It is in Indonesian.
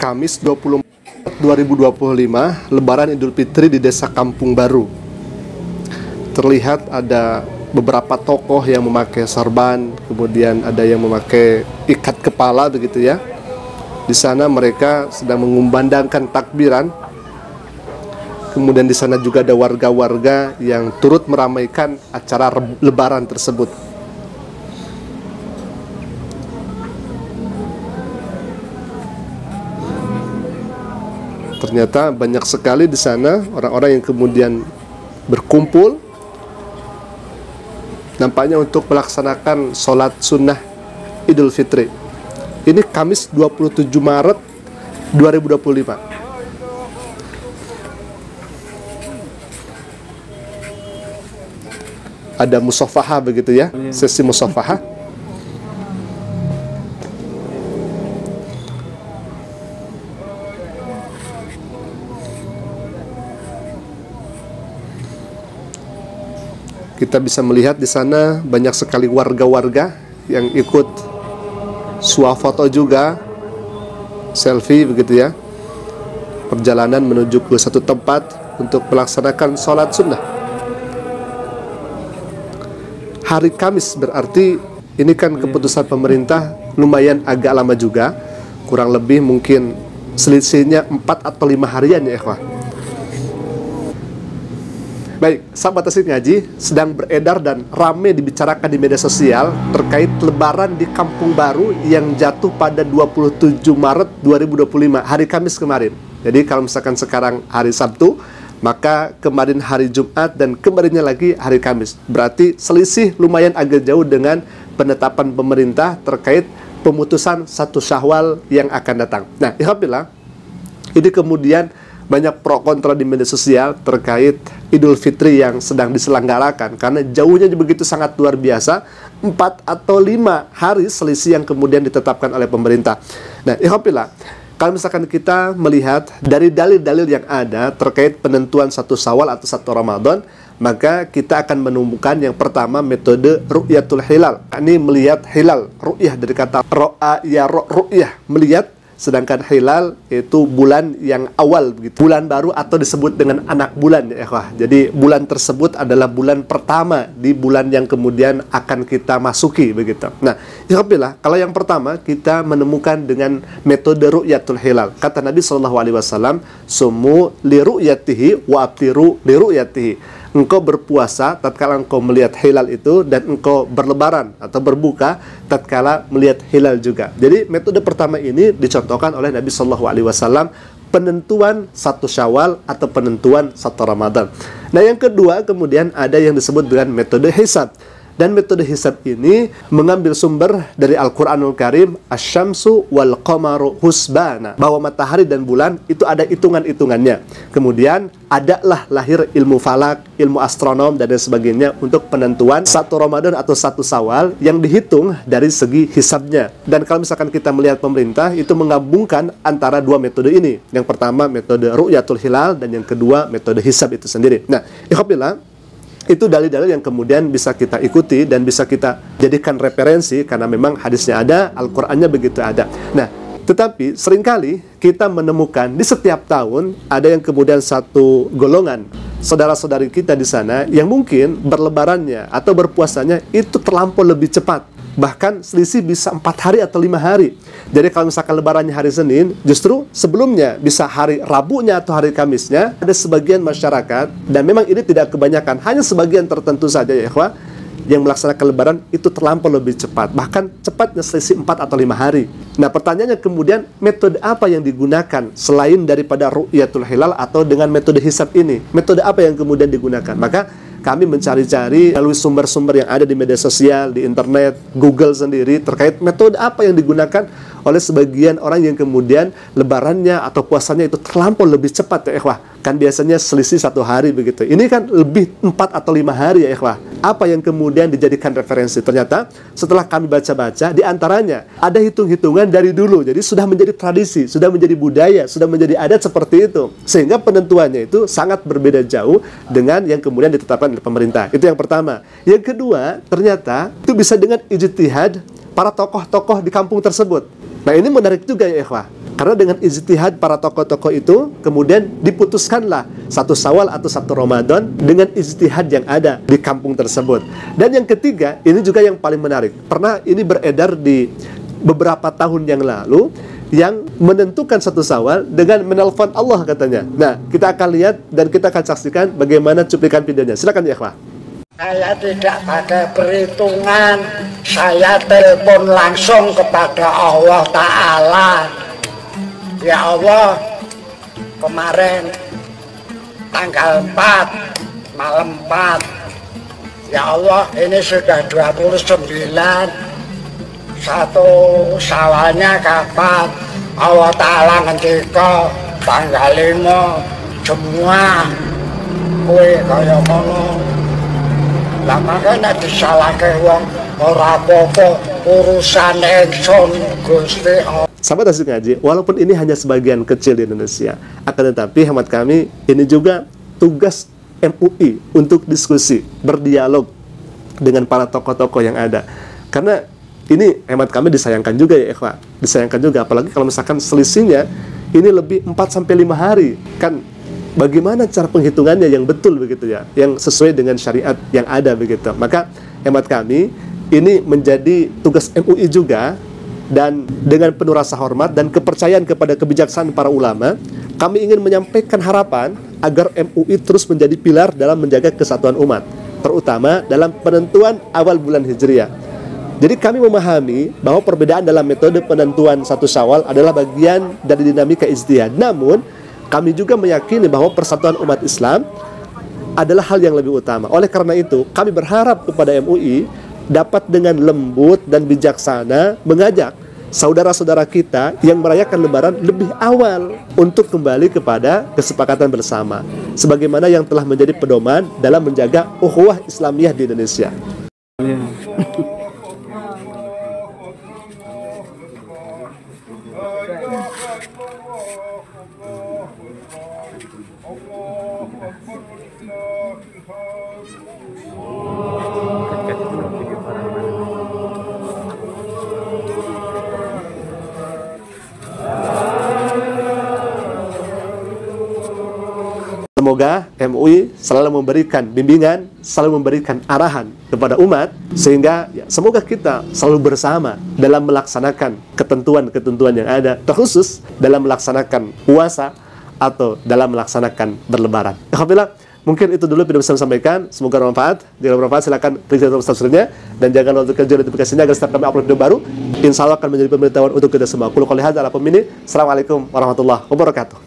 Kamis 20 2025, Lebaran Idul Fitri di Desa Kampung Baru. Terlihat ada beberapa tokoh yang memakai sorban, kemudian ada yang memakai ikat kepala begitu ya. Di sana mereka sedang mengumandangkan takbiran. Kemudian di sana juga ada warga-warga yang turut meramaikan acara Lebaran tersebut. Ternyata banyak sekali di sana orang-orang yang kemudian berkumpul, nampaknya untuk melaksanakan sholat sunnah Idul Fitri. Ini Kamis 27 Maret 2025. Ada musafahah begitu ya, sesi musafahah. Kita bisa melihat di sana banyak sekali warga-warga yang ikut swafoto juga, selfie begitu ya. Perjalanan menuju ke satu tempat untuk melaksanakan sholat sunnah. Hari Kamis berarti ini kan keputusan pemerintah lumayan agak lama juga, kurang lebih mungkin selisihnya 4 atau 5 harian ya ikhwah. Baik, sahabat Tasik Ngaji, sedang beredar dan ramai dibicarakan di media sosial terkait Lebaran di Kampung Baru yang jatuh pada 27 Maret 2025, hari Kamis kemarin. Jadi kalau misalkan sekarang hari Sabtu, maka kemarin hari Jumat dan kemarinnya lagi hari Kamis. Berarti selisih lumayan agak jauh dengan penetapan pemerintah terkait pemutusan 1 Syawal yang akan datang. Nah, alhamdulillah, ini kemudian banyak pro kontra di media sosial terkait Idul Fitri yang sedang diselenggarakan, karena jauhnya begitu sangat luar biasa, 4 atau 5 hari selisih yang kemudian ditetapkan oleh pemerintah. Nah, alhamdulillah, kalau misalkan kita melihat dari dalil-dalil yang ada terkait penentuan 1 Syawal atau 1 Ramadan, maka kita akan menemukan yang pertama metode ru'yatul hilal. Ini melihat hilal, ru'yah dari kata ro'a ya ru'yah, melihat. Sedangkan hilal itu bulan yang awal begitu, bulan baru atau disebut dengan anak bulan ya ikhwah. Jadi bulan tersebut adalah bulan pertama di bulan yang kemudian akan kita masuki begitu. Nah, alhamdulillah, kalau yang pertama kita menemukan dengan metode ru'yatul hilal. Kata Nabi SAW, "Sumu li ru'yatihi wa abtiru li ru'yatihi." Engkau berpuasa tatkala engkau melihat hilal itu, dan engkau berlebaran atau berbuka tatkala melihat hilal juga. Jadi metode pertama ini dicontohkan oleh Nabi SAW, penentuan 1 Syawal atau penentuan 1 Ramadan. Nah, yang kedua kemudian ada yang disebut dengan metode hisab. Dan metode hisab ini mengambil sumber dari Al-Quranul Karim, Asy-syamsu wal qamaru husbana, bahwa matahari dan bulan itu ada hitungan-hitungannya. Kemudian adalah lahir ilmu falak, ilmu astronom dan lain sebagainya untuk penentuan 1 Ramadan atau 1 Syawal yang dihitung dari segi hisabnya. Dan kalau misalkan kita melihat pemerintah itu menggabungkan antara 2 metode ini. Yang pertama metode ru'yatul hilal dan yang kedua metode hisab itu sendiri. Nah, alhamdulillah, itu dalil-dalil yang kemudian bisa kita ikuti dan bisa kita jadikan referensi, karena memang hadisnya ada, Al-Qur'annya begitu ada. Nah, tetapi seringkali kita menemukan di setiap tahun ada yang kemudian satu golongan saudara-saudari kita di sana yang mungkin berlebarannya atau berpuasanya itu terlampau lebih cepat. Bahkan selisih bisa 4 hari atau 5 hari. Jadi kalau misalkan lebarannya hari Senin, justru sebelumnya bisa hari Rabunya atau hari Kamisnya. Ada sebagian masyarakat, dan memang ini tidak kebanyakan, hanya sebagian tertentu saja ya ikhwah, yang melaksanakan lebaran itu terlampau lebih cepat. Bahkan cepatnya selisih 4 atau 5 hari. Nah, pertanyaannya kemudian, metode apa yang digunakan selain daripada ru'yatul hilal atau dengan metode hisab ini? Metode apa yang kemudian digunakan? Maka kami mencari-cari melalui sumber-sumber yang ada di media sosial, di internet, Google sendiri, terkait metode apa yang digunakan oleh sebagian orang yang kemudian lebarannya atau puasanya itu terlampau lebih cepat ya ikhwah. Kan biasanya selisih 1 hari begitu. Ini kan lebih 4 atau 5 hari ya ikhwah. Apa yang kemudian dijadikan referensi? Ternyata setelah kami baca-baca, di antaranya ada hitung-hitungan dari dulu. Jadi sudah menjadi tradisi, sudah menjadi budaya, sudah menjadi adat seperti itu. Sehingga penentuannya itu sangat berbeda jauh dengan yang kemudian ditetapkan oleh pemerintah. Itu yang pertama. Yang kedua, ternyata itu bisa dengan ijtihad para tokoh-tokoh di kampung tersebut. Nah, ini menarik juga ya ikhwah. Karena dengan ijtihad para tokoh-tokoh itu, kemudian diputuskanlah satu Syawal atau satu Ramadan dengan ijtihad yang ada di kampung tersebut. Dan yang ketiga, ini juga yang paling menarik. Pernah ini beredar di beberapa tahun yang lalu, yang menentukan satu Syawal dengan menelpon Allah katanya. Nah, kita akan lihat dan kita akan saksikan bagaimana cuplikan videonya. Silakan ya, ikhwah. Saya tidak pakai perhitungan, saya telepon langsung kepada Allah Ta'ala. Ya Allah, kemarin tanggal 4, malam 4, ya Allah, ini sudah 29, satu Syawalnya kapan? Allah Ta'ala ngendika tanggal 5 semua kue kaya ngono. Lah makanya disalahke wong ora apa-apa urusan ingsun Gusti Allah. Sahabat Asik Ngaji, walaupun ini hanya sebagian kecil di Indonesia, akan tetapi hemat kami ini juga tugas MUI untuk diskusi, berdialog dengan para tokoh-tokoh yang ada. Karena ini hemat kami disayangkan juga ya ikhwah, disayangkan juga, apalagi kalau misalkan selisihnya ini lebih 4-5 hari. Kan bagaimana cara penghitungannya yang betul begitu ya, yang sesuai dengan syariat yang ada begitu. Maka hemat kami ini menjadi tugas MUI juga. Dan dengan penuh rasa hormat dan kepercayaan kepada kebijaksanaan para ulama, kami ingin menyampaikan harapan agar MUI terus menjadi pilar dalam menjaga kesatuan umat, terutama dalam penentuan awal bulan Hijriah. Jadi kami memahami bahwa perbedaan dalam metode penentuan satu Syawal adalah bagian dari dinamika ijtihad. Namun, kami juga meyakini bahwa persatuan umat Islam adalah hal yang lebih utama. Oleh karena itu, kami berharap kepada MUI dapat dengan lembut dan bijaksana mengajak saudara-saudara kita yang merayakan Lebaran lebih awal untuk kembali kepada kesepakatan bersama, sebagaimana yang telah menjadi pedoman dalam menjaga ukhuwah Islamiyah di Indonesia. Semoga MUI selalu memberikan bimbingan, selalu memberikan arahan kepada umat, sehingga ya, semoga kita selalu bersama dalam melaksanakan ketentuan-ketentuan yang ada, terkhusus dalam melaksanakan puasa atau dalam melaksanakan berlebaran. Alhamdulillah, mungkin itu dulu video bisa sampaikan. Semoga bermanfaat. Jika bermanfaat, silakan klik tombol subscribe-nya dan jangan lupa untuk klik notifikasinya agar setiap kami upload video baru, insya Allah akan menjadi pemberitahuan untuk kita semua. Qul qouli hadza ala qomini. Assalamualaikum warahmatullahi wabarakatuh.